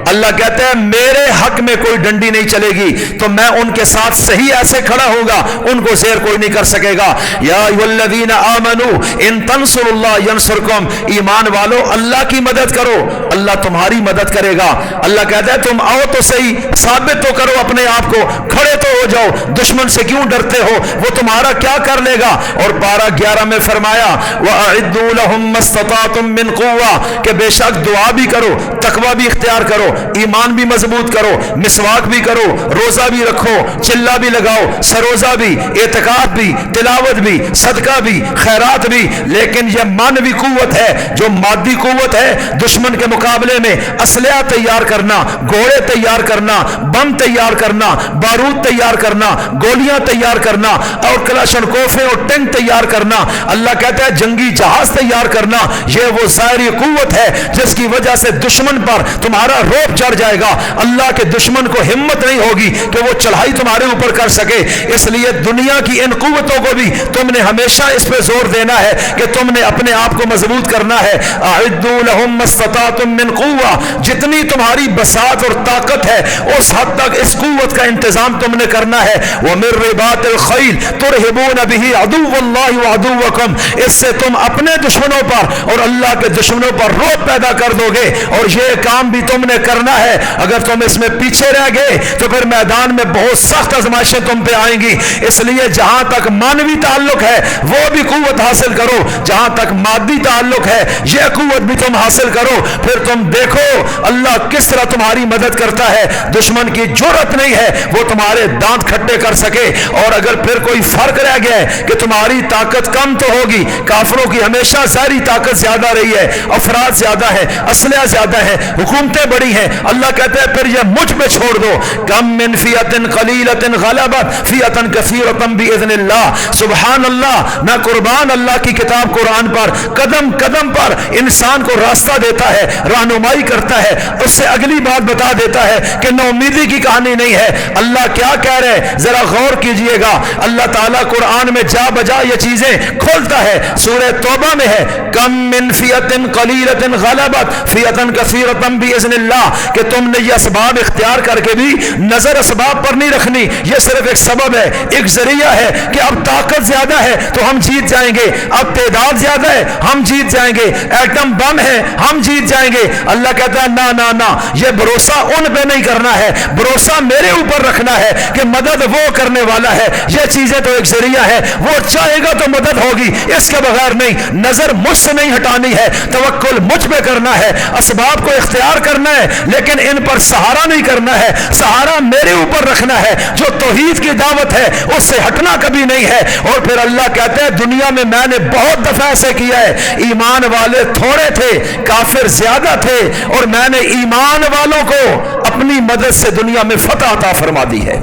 اللہ کہتے ہیں میرے حق میں کوئی ڈنڈی نہیں چلے گی، تو میں ان کے ساتھ صحیح ایسے کھڑا ہوں گا، ان کو زیر کوئی نہیں کر سکے گا۔ یا ایھا الذین آمنوا ان تنصروا اللہ ینصرکم، ایمان والو اللہ کی مدد کرو، اللہ تمہاری مدد کرے گا۔ اللہ کہتا ہے تم آؤ تو صحیح، ثابت تو کرو اپنے آپ کو، کھڑے تو ہو جاؤ، دشمن سے کیوں ڈرتے ہو، وہ تمہارا کیا کر لے گا۔ اور پارہ 11 میں فرمایا وَأَعِدُّوا لَهُم مَّا اسْتَطَعْتُم مِّن قُوَّةٍ، کہ بے شک دعا بھی کرو، تقوی بھی اختیار کرو، ایمان بھی مضبوط کرو، مسواک بھی کرو، روزہ بھی رکھو، چلہ بھی لگاؤ، سروزہ بھی، اعتکاف بھی، تلاوت بھی، صدقہ بھی، خیرات بھی، لیکن یہ مانوی قوت ہے جو مادی قوت ہے، دشمن کے مقابلے میں اسلحہ تیار کرنا، گھوڑے تیار کرنا، بم تیار کرنا، بارود تیار کرنا، گولیاں تیار کرنا اور کلاشنکوفیں اور ٹینک تیار کرنا، اللہ کہتا ہے جنگی جہاز تیار کرنا، یہ وہ ظاہری قوت ہے جس کی وجہ سے دشمن پر تمہارا روب چڑھ جائے گا۔ اللہ کے دشمن کو ہمت نہیں ہوگی کہ وہ چڑھائی تمہارے اوپر کر سکے، اس لیے دنیا کی ان قوتوں کو بھی تم نے ہمیشہ اس پہ زور دینا ہے کہ تم نے اپنے آپ کو مضبوط کرنا ہے۔ اعدوا لهم ما استطعتم من قوة، جتنی تمہاری بساط اور طاقت ہے اس حد تک اس قوت کا انتظام تم نے کرنا ہے۔ ومن رباط الخیل ترہبون به عدو اللہ وعدوکم، اس سے تم اپنے دشمنوں پر اور اللہ کے دشمنوں پر روب پیدا کر دو گے، اور یہ کام بھی تم نے کرنا ہے۔ اگر تم اس میں پیچھے رہ گئے تو پھر میدان میں بہت سخت آزمائشیں تم پہ آئیں گی، اس لیے جہاں تک مانوی تعلق ہے وہ بھی قوت حاصل کرو، جہاں تک مادی تعلق ہے یہ قوت بھی تم حاصل کرو، پھر تم دیکھو اللہ کس طرح تمہاری مدد کرتا ہے۔ دشمن کی جرأت نہیں ہے وہ تمہارے دانت کھٹے کر سکے، اور اگر پھر کوئی فرق رہ گیا ہے کہ تمہاری طاقت کم تو ہوگی، کافروں کی ہمیشہ ظاہری طاقت زیادہ رہی ہے، افراد زیادہ ہے، اسلحہ زیادہ ہے، حکومتیں بڑی ہیں، اللہ کہتا ہے پھر یہ مجھ پہ چھوڑ دو۔ کم من فیۃ قلیلۃ غلبت فیۃ کثیرۃ باذن اللہ، سبحان اللہ، نہ قربان اللہ کی کتاب قرآن پر قدم قدم پر انسان کو راستہ دیتا ہے، رہنمائی کرتا ہے، اس سے اگلی بات بتا دیتا ہے کہ نو امیدی کی کہانی نہیں ہے۔ اللہ کیا کہہ رہے ہیں ذرا غور کیجئے گا، اللہ تعالیٰ قرآن میں جا بجا یہ چیزیں کھولتا ہے۔ سورہ توبہ میں ہے کم من فیۃ قلیلۃ غلبت فیۃ کثیرۃ باذن اللہ، کہ تم نے یہ اسباب اختیار کر کے بھی نظر اسباب پر نہیں رکھنی، یہ صرف ایک سبب ہے، ایک ذریعہ ہے کہ اب طاقت زیادہ ہے تو ہم جیت جائیں گے، اب تعداد زیادہ ہے ہم جیت جائیں گے، ایٹم بم ہے ہم جیت جائیں گے۔ اللہ کہتا ہے نا نا نا، یہ بھروسہ ان پہ نہیں کرنا ہے، بھروسہ میرے اوپر رکھنا ہے کہ مدد وہ کرنے والا ہے، یہ چیزیں تو ایک ذریعہ ہے، وہ چاہے گا تو مدد ہوگی، اس کے بغیر نہیں۔ نظر مجھ سے نہیں ہٹانی ہے، توکل مجھ پہ کرنا ہے، اسباب کو اختیار کرنا ہے لیکن ان پر سہارا نہیں کرنا ہے، سہارا میرے اوپر رکھنا ہے، جو توحید کی دعوت ہے اس سے ہٹنا کبھی نہیں ہے۔ اور پھر اللہ کہتا ہے دنیا میں میں نے بہت دفعہ ایسے کیا ہے، ایمان والے تھوڑے تھے، کافر زیادہ تھے، اور میں نے ایمان والوں کو اپنی مدد سے دنیا میں فتح عطا فرما دی ہے۔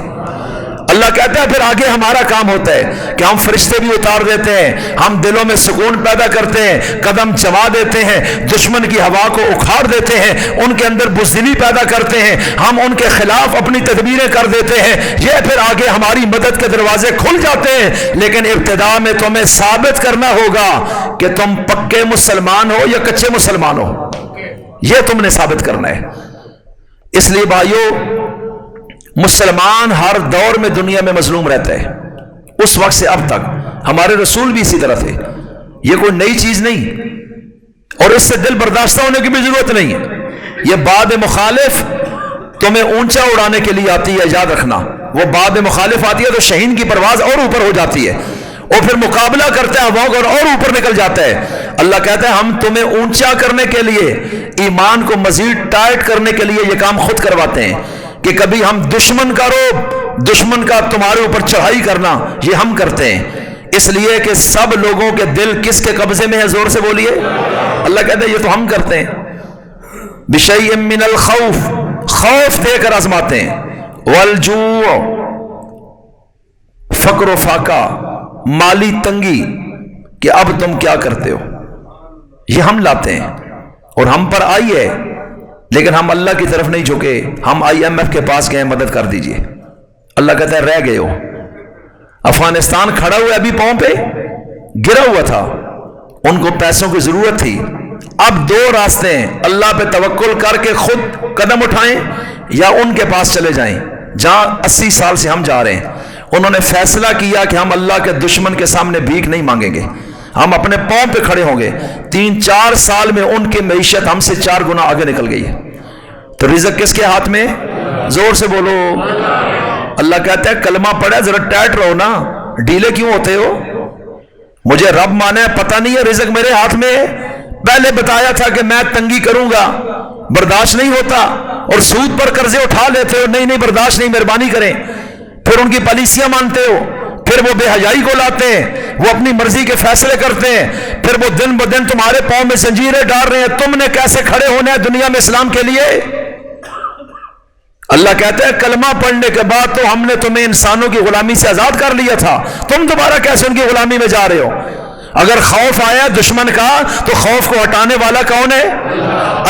اللہ کہتا ہے پھر آگے ہمارا کام ہوتا ہے کہ ہم فرشتے بھی اتار دیتے ہیں، ہم دلوں میں سکون پیدا کرتے ہیں، قدم جما دیتے ہیں، دشمن کی ہوا کو اکھاڑ دیتے ہیں، ان کے اندر بزدلی پیدا کرتے ہیں، ہم ان کے خلاف اپنی تدبیریں کر دیتے ہیں، یہ پھر آگے ہماری مدد کے دروازے کھل جاتے ہیں۔ لیکن ابتدا میں تمہیں ثابت کرنا ہوگا کہ تم پکے مسلمان ہو یا کچے مسلمان ہو، یہ تم نے ثابت کرنا ہے۔ اس لیے بھائیو، مسلمان ہر دور میں دنیا میں مظلوم رہتا ہے، اس وقت سے اب تک، ہمارے رسول بھی اسی طرح تھے، یہ کوئی نئی چیز نہیں، اور اس سے دل برداشتہ ہونے کی بھی ضرورت نہیں ہے۔ یہ باد مخالف تمہیں اونچا اڑانے کے لیے آتی ہے، یاد رکھنا، وہ باد مخالف آتی ہے تو شہین کی پرواز اور اوپر ہو جاتی ہے، اور پھر مقابلہ کرتا ہے وہ اور اوپر نکل جاتا ہے۔ اللہ کہتا ہے ہم تمہیں اونچا کرنے کے لیے، ایمان کو مزید ٹائٹ کرنے کے لیے یہ کام خود کرواتے ہیں کہ کبھی ہم دشمن کا روب، دشمن کا تمہارے اوپر چڑھائی کرنا، یہ ہم کرتے ہیں، اس لیے کہ سب لوگوں کے دل کس کے قبضے میں ہے، زور سے بولیے۔ اللہ کہتا ہے یہ تو ہم کرتے ہیں۔ بشیء من الخوف، خوف دے کر آزماتے ہیں، والجوع، فقر و فاقہ، مالی تنگی، کہ اب تم کیا کرتے ہو، یہ ہم لاتے ہیں، اور ہم پر آئی ہے، لیکن ہم اللہ کی طرف نہیں جھکے، ہم IMF کے پاس گئے مدد کر دیجئے۔ اللہ کہتا ہے رہ گئے ہو، افغانستان کھڑا ہوا ابھی پاؤں پہ گرا ہوا تھا، ان کو پیسوں کی ضرورت تھی، اب دو راستے ہیں، اللہ پہ توکل کر کے خود قدم اٹھائیں یا ان کے پاس چلے جائیں جہاں 80 سال سے ہم جا رہے ہیں۔ انہوں نے فیصلہ کیا کہ ہم اللہ کے دشمن کے سامنے بھیک نہیں مانگیں گے، ہم اپنے پاؤں پہ کھڑے ہوں گے۔ 3-4 سال میں ان کی معیشت ہم سے 4 گنا آگے نکل گئی ہے۔ تو رزق کس کے ہاتھ میں؟ زور سے بولو۔ اللہ کہتا ہے کلمہ پڑھے ذرا ٹائٹ رہو نا، ڈھیلے کیوں ہوتے ہو؟ مجھے رب مانا ہے، پتہ نہیں ہے رزق میرے ہاتھ میں ہے، پہلے بتایا تھا کہ میں تنگی کروں گا، برداشت نہیں ہوتا، اور سود پر قرضے اٹھا لیتے ہو، نہیں نہیں برداشت نہیں، مہربانی کریں، پھر ان کی پالیسیاں مانتے ہو، پھر وہ بے حیائی کو لاتے ہیں، وہ اپنی مرضی کے فیصلے کرتے ہیں، پھر وہ دن بدن تمہارے پاؤں میں زنجیریں ڈال رہے ہیں، تم نے کیسے کھڑے ہونا ہے دنیا میں اسلام کے لیے؟ اللہ کہتا ہے کلمہ پڑھنے کے بعد تو ہم نے تمہیں انسانوں کی غلامی سے آزاد کر لیا تھا، تم دوبارہ کیسے ان کی غلامی میں جا رہے ہو؟ اگر خوف آیا دشمن کا تو خوف کو ہٹانے والا کون ہے؟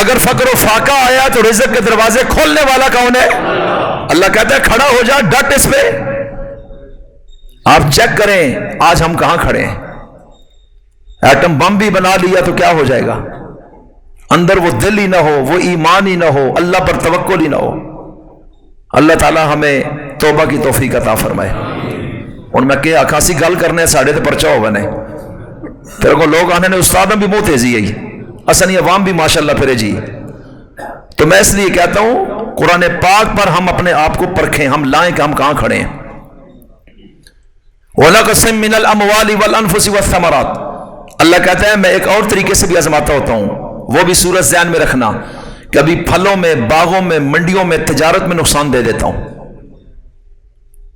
اگر فقر و فاقہ آیا تو رزق کے دروازے کھولنے والا کون ہے؟ اللہ کہتا ہے کھڑا ہو جا، ڈٹ اس پہ۔ آپ چیک کریں آج ہم کہاں کھڑے ہیں؟ ایٹم بم بھی بنا لیا تو کیا ہو جائے گا؟ اندر وہ دل ہی نہ ہو، وہ ایمان ہی نہ ہو، اللہ پر توکل ہی نہ ہو۔ اللہ تعالیٰ ہمیں توبہ کی توفیق عطا فرمائے۔ اور میں کہ اکاسی گل کرنے ساڑھے تے پرچہ ہو بنے پھر کو لوگ آنے نے استادوں بھی منہ تیزی ہے، اصلی عوام بھی ماشاءاللہ پھرے جی۔ تو میں اس لیے کہتا ہوں قرآن پاک پر ہم اپنے آپ کو پرکھیں، ہم لائیں کہ ہم کہاں کھڑے ہیں۔ وَلَقَسِم مِّنَ الْأَمْوَالِ وَالْأَنفُسِ وَالثَّمَرَاتِ، اللہ کہتا ہے میں ایک اور طریقے سے بھی آزماتا ہوتا ہوں، وہ بھی صورت ذہن میں رکھنا، کبھی پھلوں میں، باغوں میں، منڈیوں میں، تجارت میں نقصان دے دیتا ہوں۔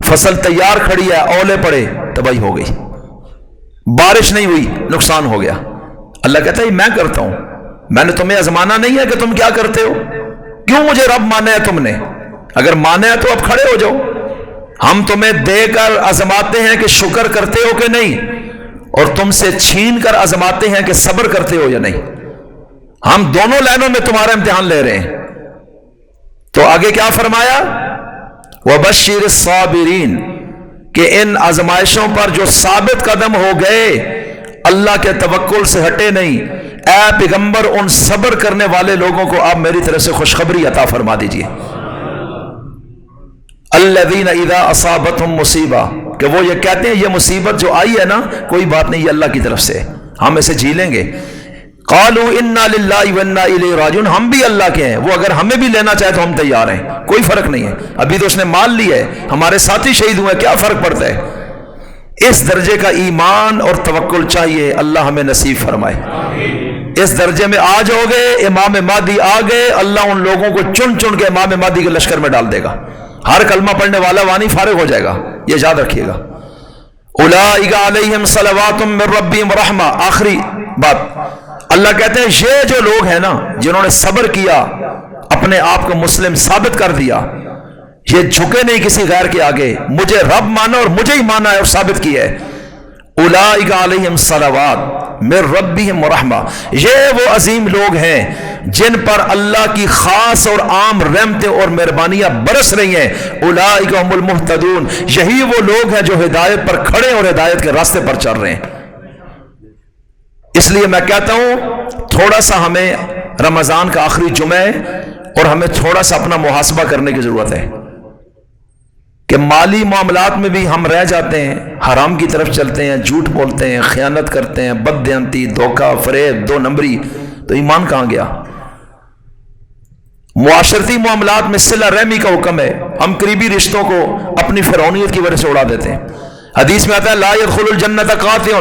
فصل تیار کھڑی ہے، اولے پڑے، تباہی ہو گئی، بارش نہیں ہوئی، نقصان ہو گیا۔ اللہ کہتا ہے میں کرتا ہوں، میں نے تمہیں آزمانا نہیں ہے کہ تم کیا کرتے ہو، کیوں مجھے رب مانا ہے تم نے؟ اگر مانا ہے تو اب کھڑے ہو جاؤ۔ ہم تمہیں دے کر آزماتے ہیں کہ شکر کرتے ہو کہ نہیں، اور تم سے چھین کر آزماتے ہیں کہ صبر کرتے ہو یا نہیں۔ ہم دونوں لائنوں میں تمہارا امتحان لے رہے ہیں۔ تو آگے کیا فرمایا؟ وَبَشِّرِ الصَّابِرِينَ، کہ ان آزمائشوں پر جو ثابت قدم ہو گئے، اللہ کے توکل سے ہٹے نہیں، اے پیغمبر ان صبر کرنے والے لوگوں کو آپ میری طرف سے خوشخبری عطا فرما دیجئے۔ الذین اذا اصابتہم مصیبہ، کہ وہ یہ کہتے ہیں یہ مصیبت جو آئی ہے نا کوئی بات نہیں، یہ اللہ کی طرف سے، ہم اسے جھیلیں گے۔ قالوا انا للہ وانا الیہ راجعون، ہم بھی اللہ کے ہیں، وہ اگر ہمیں بھی لینا چاہے تو ہم تیار ہیں، کوئی فرق نہیں ہے، ابھی تو اس نے مال لیا ہے، ہمارے ساتھی شہید ہوئے، کیا فرق پڑتا ہے؟ اس درجے کا ایمان اور توکل چاہیے، اللہ ہمیں نصیب فرمائے۔ اس درجے میں آ جاؤ گے، امام مہدی آ گئے، اللہ ان لوگوں کو چن چن کے امام مہدی کے لشکر میں ڈال دے گا، ہر کلمہ پڑھنے والا وانی فارغ ہو جائے گا، یہ یاد رکھیے گا۔ اولئک علیہم صلوات من ربہم ورحمہ، آخری بات اللہ کہتے ہیں یہ جو لوگ ہیں نا جنہوں نے صبر کیا، اپنے آپ کو مسلم ثابت کر دیا، یہ جھکے نہیں کسی غیر کے آگے، مجھے رب مانا اور مجھے ہی مانا ہے اور ثابت کیا ہے۔ اولئک علیہم صلوات من ربہم ورحمہ، یہ وہ عظیم لوگ ہیں جن پر اللہ کی خاص اور عام رحمتیں اور مہربانیاں برس رہی ہیں۔ اولئک هم المہتدون، یہی وہ لوگ ہیں جو ہدایت پر کھڑے اور ہدایت کے راستے پر چل رہے ہیں۔ اس لیے میں کہتا ہوں تھوڑا سا ہمیں رمضان کا آخری جمعہ ہے اور ہمیں تھوڑا سا اپنا محاسبہ کرنے کی ضرورت ہے کہ مالی معاملات میں بھی ہم رہ جاتے ہیں، حرام کی طرف چلتے ہیں، جھوٹ بولتے ہیں، خیانت کرتے ہیں، بددیانتی، دھوکہ، فریب، دو نمبری، تو ایمان کہاں گیا؟ معاشرتی معاملات میں صلہ رحمی کا حکم ہے، ہم قریبی رشتوں کو اپنی فرعونیت کی وجہ سے اڑا دیتے ہیں۔ حدیث میں آتا ہے لا يدخل الجنت قاطع،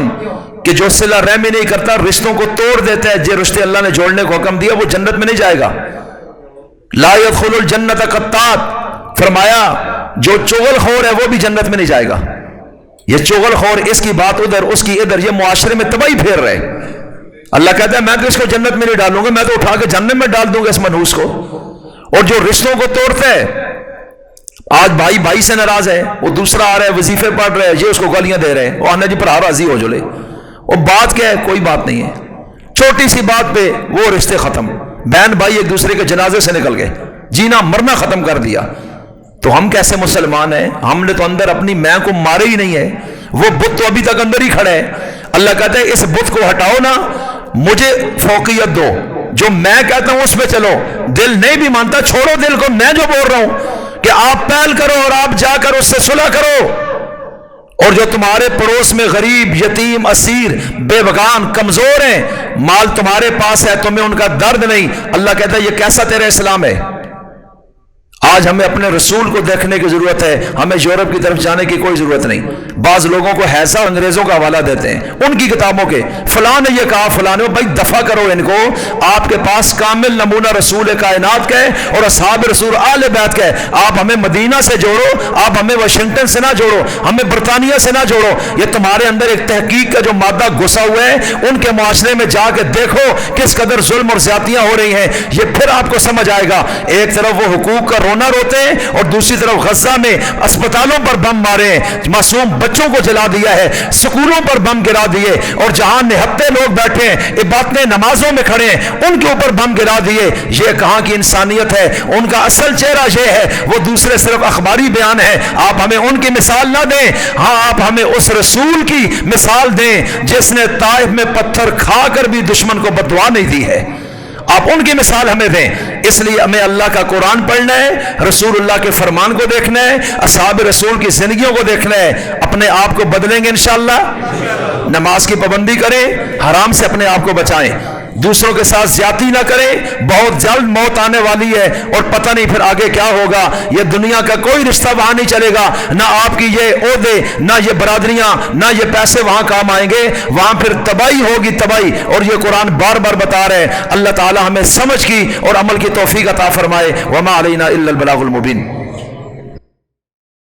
کہ جو صلہ رحمی نہیں کرتا، رشتوں کو توڑ دیتا ہے، جو رشتے اللہ نے جوڑنے کو حکم دیا وہ جنت میں نہیں جائے گا۔ لا يدخل الجنت قطات، فرمایا جو چغل خور ہے وہ بھی جنت میں نہیں جائے گا۔ یہ چغل خور، اس کی بات ادھر، اس کی ادھر، یہ معاشرے میں تباہی پھیر رہے۔ اللہ کہتا ہے میں تو اس کو جنت میں نہیں ڈالوں گا، میں تو اٹھا کے جہنم میں ڈال دوں گا اس منحوس کو۔ اور جو رشتوں کو توڑتا ہے، آج بھائی بھائی سے ناراض ہے، وہ دوسرا آ رہا ہے وظیفے پڑھ رہا ہے، یہ اس کو گالیاں دے رہے ہیں، وہ آنا جی پر راضی ہو جلے، اور بات کیا ہے؟ کوئی بات نہیں ہے، چھوٹی سی بات پہ وہ رشتے ختم، بہن بھائی ایک دوسرے کے جنازے سے نکل گئے، جینا مرنا ختم کر دیا۔ تو ہم کیسے مسلمان ہیں؟ ہم نے تو اندر اپنی میں کو مارے ہی نہیں ہے، وہ بت تو ابھی تک اندر ہی کھڑا ہے۔ اللہ کہتا ہے اس بت کو ہٹاؤ نا، مجھے فوقیت دو، جو میں کہتا ہوں اس پہ چلو۔ دل نہیں بھی مانتا، چھوڑو دل کو، میں جو بول رہا ہوں کہ آپ پہل کرو اور آپ جا کر اس سے صلح کرو۔ اور جو تمہارے پڑوس میں غریب، یتیم، اسیر، بے بغان، کمزور ہیں، مال تمہارے پاس ہے، تمہیں ان کا درد نہیں، اللہ کہتا ہے یہ کیسا تیرا اسلام ہے؟ آج ہمیں اپنے رسول کو دیکھنے کی ضرورت ہے، ہمیں یورپ کی طرف جانے کی کوئی ضرورت نہیں۔ بعض لوگوں کو ایسا انگریزوں کا حوالہ دیتے ہیں ان کی کتابوں کے، فلاں نے یہ کہا فلاں نے، بھائی دفع کرو ان کو۔ آپ کے پاس کامل نمونہ رسول کائنات کا ہے اور اصحاب رسول آل بیت کا ہے۔ آپ ہمیں مدینہ سے جوڑو، آپ ہمیں واشنگٹن سے نہ جوڑو، ہمیں برطانیہ سے نہ جوڑو۔ یہ تمہارے اندر ایک تحقیق کا جو مادہ گھسا ہوا ہے، ان کے معاشرے میں جا کے دیکھو کس قدر ظلم اور زیادتیاں ہو رہی ہیں، یہ پھر آپ کو سمجھ آئے گا۔ ایک طرف وہ حقوق کا رونا روتے ہیں اور دوسری طرف غزہ میں اسپتالوں پر بم مارے ہیں، معصوم بچوں کو جلا دیا ہے، سکولوں پر بم گرا دیے، اور جہاں نہتے لوگ بیٹھے ہیں عبادتیں نمازوں میں کھڑے ہیں ان کے اوپر بم گرا دیے۔ یہ کہاں کی انسانیت ہے؟ ان کا اصل چہرہ یہ ہے، وہ دوسرے صرف اخباری بیان ہے۔ آپ ہمیں ان کی مثال نہ دیں، ہاں آپ ہمیں اس رسول کی مثال دیں جس نے طائف میں پتھر کھا کر بھی دشمن کو بد دعا نہیں دی ہے۔ آپ ان کی مثال ہمیں دیں۔ اس لیے ہمیں اللہ کا قرآن پڑھنا ہے، رسول اللہ کے فرمان کو دیکھنا ہے، اصحاب رسول کی زندگیوں کو دیکھنا ہے، اپنے آپ کو بدلیں گے انشاءاللہ۔ نماز کی پابندی کریں، حرام سے اپنے آپ کو بچائیں، دوسروں کے ساتھ زیادتی نہ کریں، بہت جلد موت آنے والی ہے اور پتہ نہیں پھر آگے کیا ہوگا۔ یہ دنیا کا کوئی رشتہ وہاں نہیں چلے گا، نہ آپ کی یہ عہدے، نہ یہ برادریاں، نہ یہ پیسے وہاں کام آئیں گے، وہاں پھر تباہی ہوگی تباہی۔ اور یہ قرآن بار بار بتا رہے ہیں۔ اللہ تعالی ہمیں سمجھ کی اور عمل کی توفیق عطا فرمائے۔ وما علینا الا البلاغ المبین۔